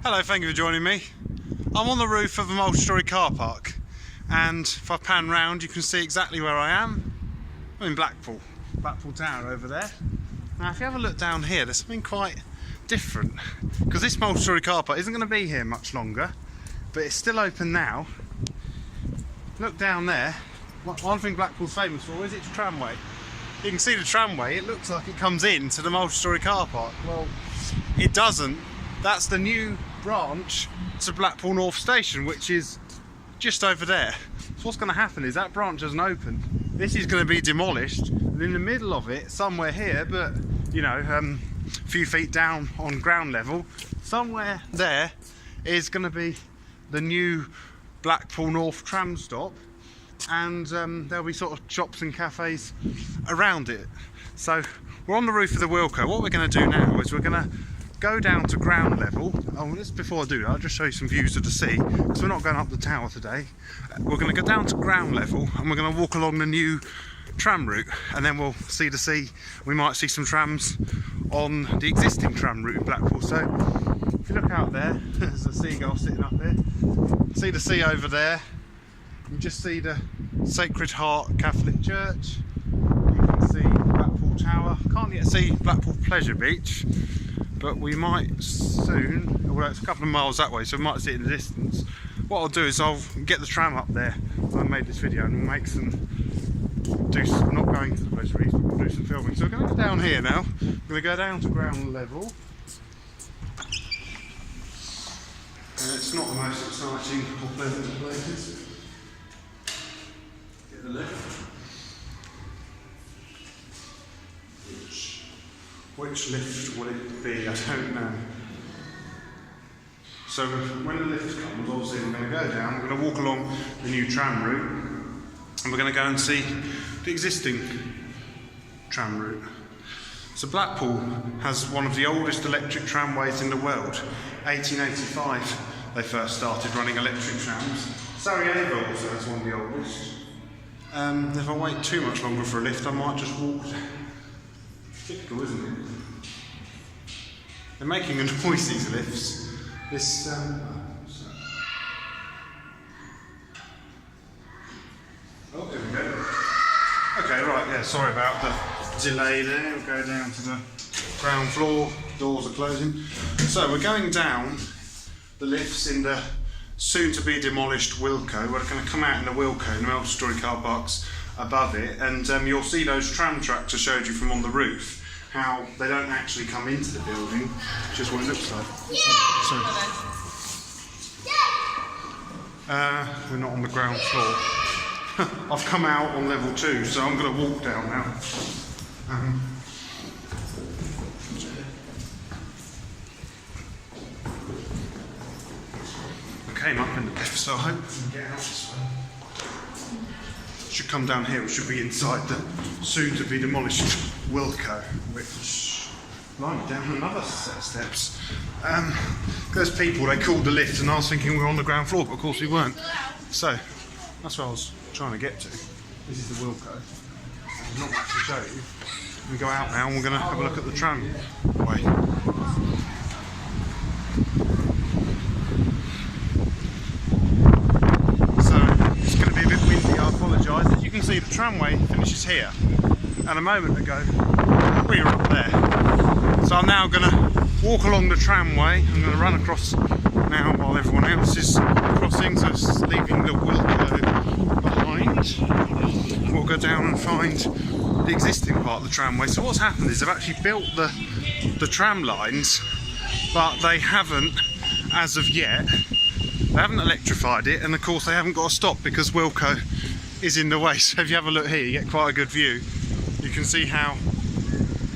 Hello, thank you for joining me. I'm on the roof of a multi-storey car park, and if I pan round you can see exactly where I am. I'm in Blackpool Tower over there. Now if you have a look down here, there's something quite different, because this multi-storey car park isn't going to be here much longer, but it's still open now. Look down there. One thing Blackpool's famous for is its tramway. You can see the tramway, it looks like it comes into the multi-storey car park. Well, it doesn't. That's the new branch to Blackpool North Station, which is just over there. So what's going to happen is that branch hasn't opened. This is going to be demolished, and in the middle of it, somewhere here, but you know, a few feet down on ground level, somewhere there is going to be the new Blackpool North tram stop, and there'll be sort of shops and cafes around it. So we're on the roof of the Wilco. What we're going to do now is we're going to go down to ground level. Oh, just before I do that, I'll just show you some views of the sea, because we're not going up the tower today. We're going to go down to ground level and we're going to walk along the new tram route, and then we'll see the sea. We might see some trams on the existing tram route in Blackpool. So if you look out there, there's a seagull sitting up there. See the sea over there. You just see the Sacred Heart Catholic Church. You can see Blackpool Tower. Can't yet see Blackpool Pleasure Beach, but we might soon. Well, it's a couple of miles that way, so we might see it in the distance. What I'll do is I'll get the tram up there. I made this video and we'll make some, not going to the Pleasure Beach, but we'll do some filming. So we're going to go down here now. We're going to go down to ground level. It's not the most exciting or pleasant of places. Get the lift. Which lift will it be? I don't know. So when the lift comes, obviously we're going to go down, we're going to walk along the new tram route, and we're going to go and see the existing tram route. So Blackpool has one of the oldest electric tramways in the world. 1885 they first started running electric trams. Sarajevo also has one of the oldest. If I wait too much longer for a lift, I might just walk. Typical, isn't it? They're making a noise, these lifts. This, oh, there we go. Okay, right, yeah, sorry about the delay there. We'll go down to the ground floor. Doors are closing. So we're going down the lifts in the soon-to-be demolished Wilco. We're going to come out in the Wilco, in the multi-storey car parks above it, and you'll see those tram tracks I showed you from on the roof. How they don't actually come into the building, just what it looks like. We're not on the ground floor. I've come out on level 2, so I'm going to walk down now. I came up in the lift, so I hope we can get out this way. Should come down here, we should be inside the soon-to-be demolished Wilco, which blimey, down another set of steps. There's people, they called the lift, and I was thinking we were on the ground floor, but of course we weren't. So that's what I was trying to get to. This is the Wilco. There's not much to show you. We go out now and we're going to have a look at the tramway. As you can see, the tramway finishes here, and a moment ago we were up there. So I'm now going to walk along the tramway. I'm going to run across now while everyone else is crossing, so it's leaving the Wilco behind. We'll go down and find the existing part of the tramway. So what's happened is they've actually built the tram lines, but they haven't, as of yet, they haven't electrified it, and of course they haven't got a stop because Wilco is in the way. So if you have a look here, you get quite a good view. You can see how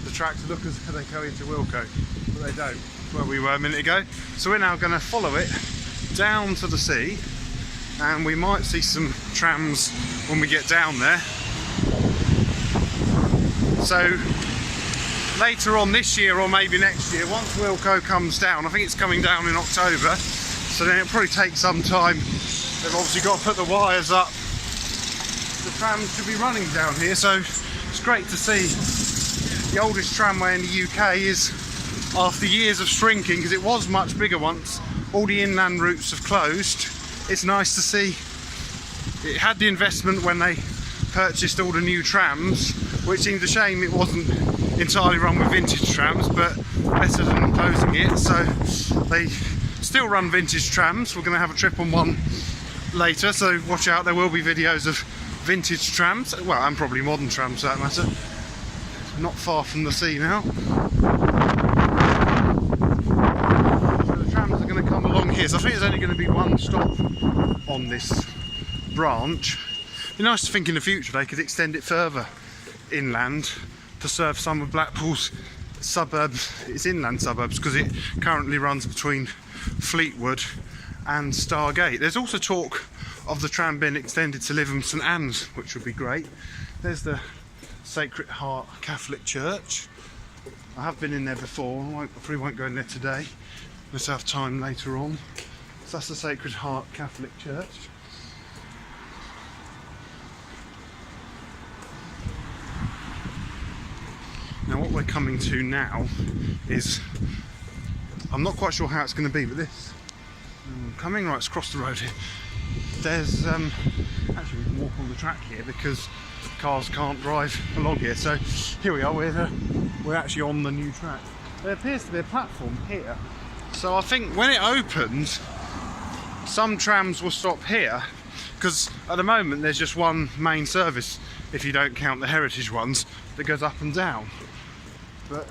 the tracks look as they go into Wilco, but they don't, where we were a minute ago. So we're now going to follow it down to the sea, and we might see some trams when we get down there. So later on this year, or maybe next year, once Wilco comes down, I think it's coming down in October, so then it'll probably take some time. They've obviously got to put the wires up. The trams should be running down here, so it's great to see the oldest tramway in the UK is after years of shrinking, because it was much bigger once, all the inland routes have closed. It's nice to see it had the investment when they purchased all the new trams, which seemed a shame it wasn't entirely run with vintage trams, but better than closing it. So they still run vintage trams. We're going to have a trip on one later, so watch out, there will be videos of vintage trams, well, and probably modern trams for that matter. Not far from the sea now. So the trams are going to come along here, so I think there's only going to be one stop on this branch. It'd be nice to think in the future they could extend it further inland to serve some of Blackpool's suburbs, its inland suburbs, because it currently runs between Fleetwood and Stargate. There's also talk of the tram being extended to Lytham St Anne's, which would be great. There's the Sacred Heart Catholic Church. I have been in there before. I probably won't go in there today. Let's have time later on. So that's the Sacred Heart Catholic Church. Now what we're coming to now is, I'm not quite sure how it's going to be, but this coming right across the road here, there's actually we can walk on the track here because cars can't drive along here. So here we are, we're actually on the new track. There appears to be a platform here, so I think when it opens some trams will stop here, because at the moment there's just one main service, if you don't count the heritage ones, that goes up and down. But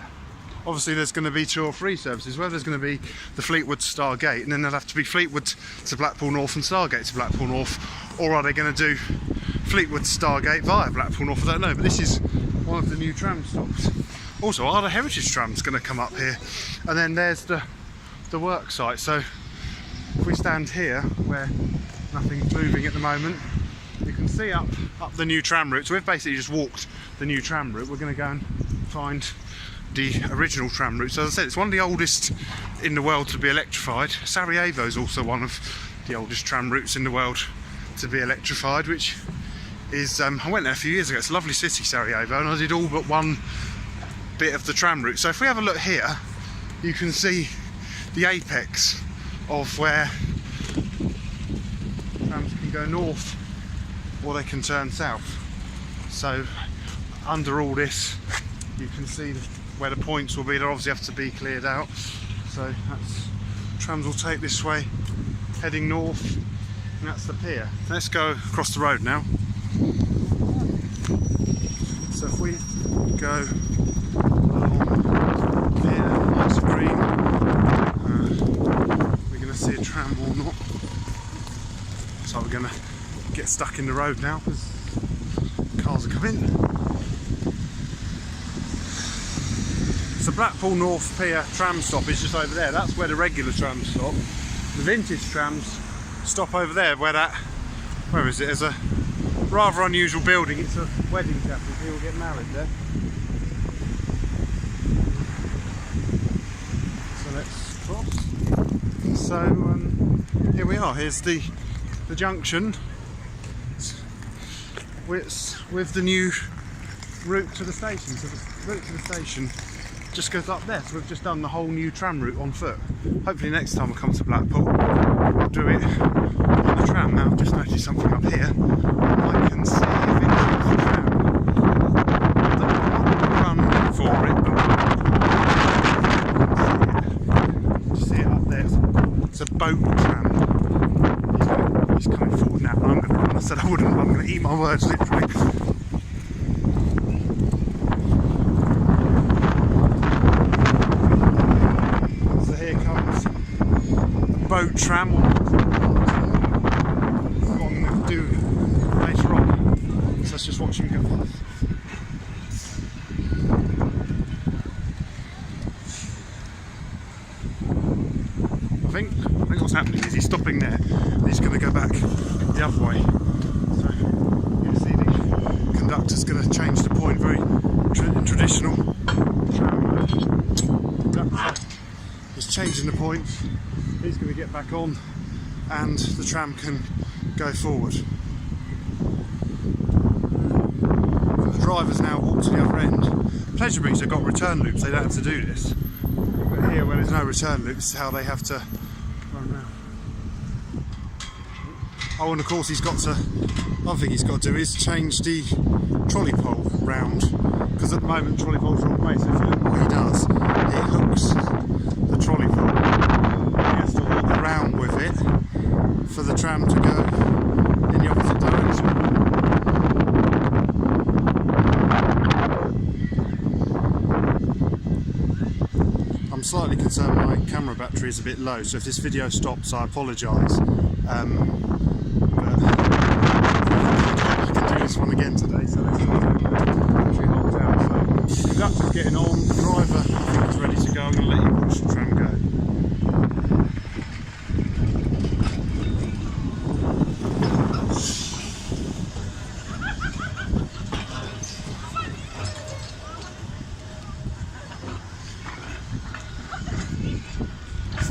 obviously there's going to be 2 or 3 services, where there's going to be the Fleetwood to Stargate, and then there'll have to be Fleetwood to Blackpool North and Stargate to Blackpool North, or are they going to do Fleetwood to Stargate via Blackpool North? I don't know, but this is one of the new tram stops. Also, are the heritage trams going to come up here? And then there's the work site. So if we stand here where nothing's moving at the moment, you can see up the new tram route. So we've basically just walked the new tram route. We're going to go and find the original tram route. So as I said, it's one of the oldest in the world to be electrified. Sarajevo is also one of the oldest tram routes in the world to be electrified, which is, I went there a few years ago. It's a lovely city, Sarajevo, and I did all but one bit of the tram route. So if we have a look here, you can see the apex of where trams can go north or they can turn south. So under all this you can see where the points will be. They obviously have to be cleared out, so that's, trams will take this way heading north, and that's the pier. Let's go across the road now. So if we go along here, nice green, we're going to see a tram or not. So we're going to get stuck in the road now because cars are coming. So Blackpool North Pier tram stop is just over there. That's where the regular trams stop. The vintage trams stop over there, where is it? There's a rather unusual building. It's a wedding chapel. People get married there. So let's cross. So here we are. Here's the junction. With the new route to the station. So the route to the station just goes up there. So we've just done the whole new tram route on foot. Hopefully next time we come to Blackpool we'll do it on the tram. Now I've just noticed something up here. I can see a vintage tram. I don't run for it, but see it up there. It's a boat tram. He's coming forward now. I'm going to run. I said I wouldn't. I'm going to eat my words literally. Boat tram, what I'm going to do later on, so let's just watch him go past. I think what's happening is he's stopping there and he's going to go back the other way. So you see the conductor's going to change the point, very traditional tram. He's changing the point. He's going to get back on and the tram can go forward. The drivers now walk to the other end. Pleasure Beach have got return loops, they don't have to do this. here where there's no return loop, this is how they have to run around. Oh, and of course he's got to, other thing he's got to do is change the trolley pole round, because at the moment the trolley pole's wrong way, so if you look what he does, it hooks the trolley pole. He has to walk around with it for the tram to go in the opposite direction. I'm slightly concerned my camera battery is a bit low, so if this video stops I apologise. But I can do this one again today, so let's battery locked out. So the conductor's getting on, the driver I think is ready to go. I'm going to let you watch the tram go.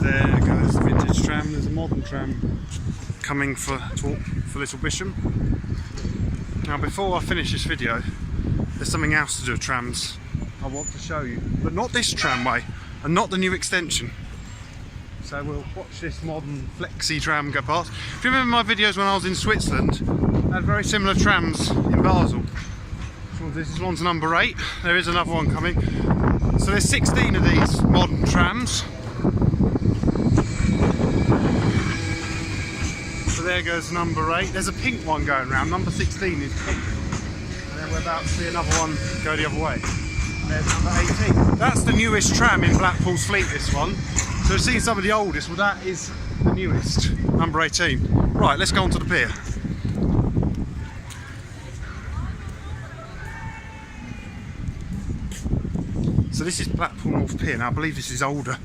There goes the vintage tram. There's a modern tram coming for Little Bisham. Now before I finish this video, there's something else to do with trams I want to show you, but not this tramway and not the new extension. So we'll watch this modern flexi tram go past. If you remember my videos when I was in Switzerland, I had very similar trams in Basel. So this is one's number 8, there is another one coming. So there's 16 of these modern trams. So there goes number 8. There's a pink one going around. Number 16 is pink. And then we're about to see another one go the other way. There's number 18. That's the newest tram in Blackpool's fleet, this one. So we've seen some of the oldest. Well, that is the newest, number 18. Right, let's go on to the pier. So this is Blackpool North Pier. Now I believe this is older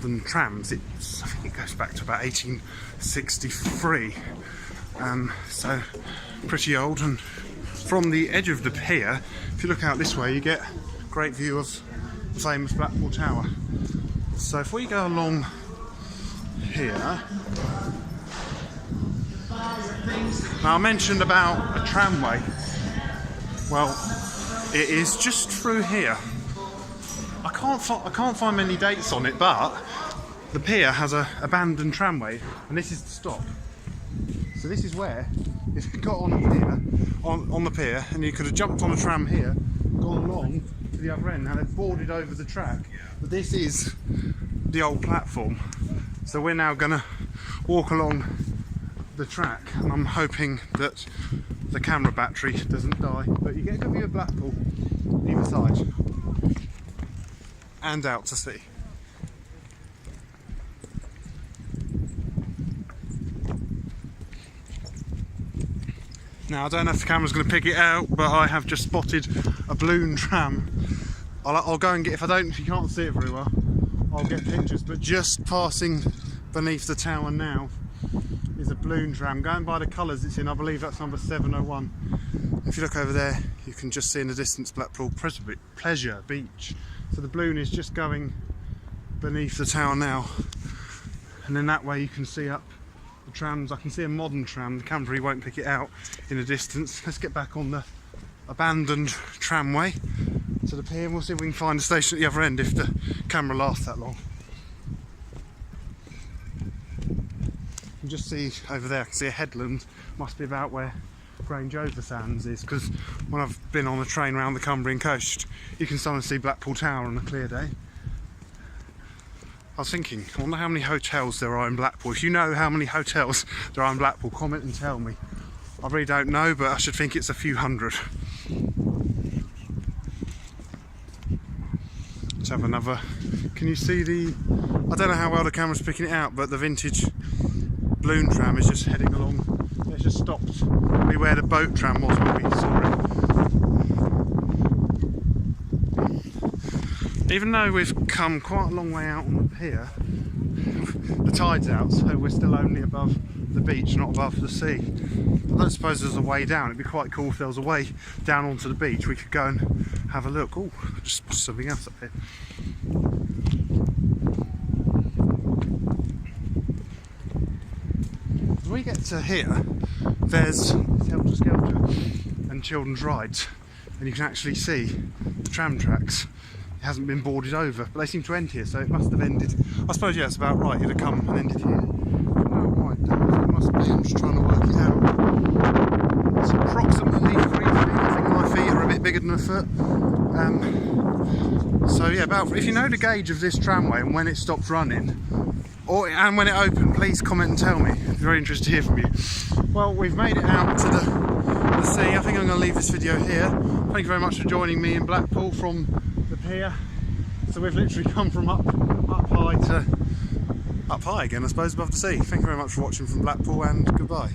than trams. I think it goes back to about 1863. So pretty old. And from the edge of the pier, if you look out this way, you get a great view of the famous Blackpool Tower. So if we go along here, now I mentioned about a tramway. Well, it is just through here. I can't find many dates on it, but the pier has an abandoned tramway, and this is the stop. So this is where, if you got on here, on the pier, and you could have jumped on a tram here, gone along to the other end. Now they've boarded over the track, but this is the old platform. So we're now going to walk along the track, and I'm hoping that the camera battery doesn't die. But you get a good view of Blackpool either side. And out to sea. Now I don't know if the camera's going to pick it out, but I have just spotted a balloon tram. I'll go and get, if you can't see it very well, I'll get pictures, but just passing beneath the tower now is a balloon tram. Going by the colours it's in, I believe that's number 701. If you look over there, you can just see in the distance Blackpool Pleasure Beach. So the balloon is just going beneath the tower now, and then that way you can see up the trams. I can see a modern tram, the camera won't pick it out in the distance. Let's get back on the abandoned tramway to the pier, and we'll see if we can find a station at the other end if the camera lasts that long. You can just see over there, I can see a headland, must be about where Grange Over Sands is, because when I've been on a train around the Cumbrian coast, you can sometimes see Blackpool Tower on a clear day. I was thinking, I wonder how many hotels there are in Blackpool. If you know how many hotels there are in Blackpool, comment and tell me. I really don't know, but I should think it's a few hundred. Let's have another. Can you see the, I don't know how well the camera's picking it out, but the vintage balloon tram is just heading along. It's just stopped where the boat tram was when we saw it. Even though we've come quite a long way out on the pier, the tide's out, so we're still only above the beach, not above the sea. I don't suppose there's a way down. It'd be quite cool if there was a way down onto the beach. We could go and have a look. Oh, just something else up here. As we get to here, there's Helter Skelter and children's rides, and you can actually see the tram tracks. You hasn't been boarded over, but they seem to end here, so it must have ended. I suppose, yeah, it's about right. It'd have come and ended here. I don't know why it does. It must be. I'm just trying to work it out. It's approximately 3 feet. I think my feet are a bit bigger than a foot. So yeah, about, if you know the gauge of this tramway and when it stopped running, and when it opened, please comment and tell me. I'm very interested to hear from you. Well, we've made it out to the sea. I think I'm going to leave this video here. Thank you very much for joining me in Blackpool from the pier. So we've literally come from up high to up high again, I suppose, above the sea. Thank you very much for watching from Blackpool, and goodbye.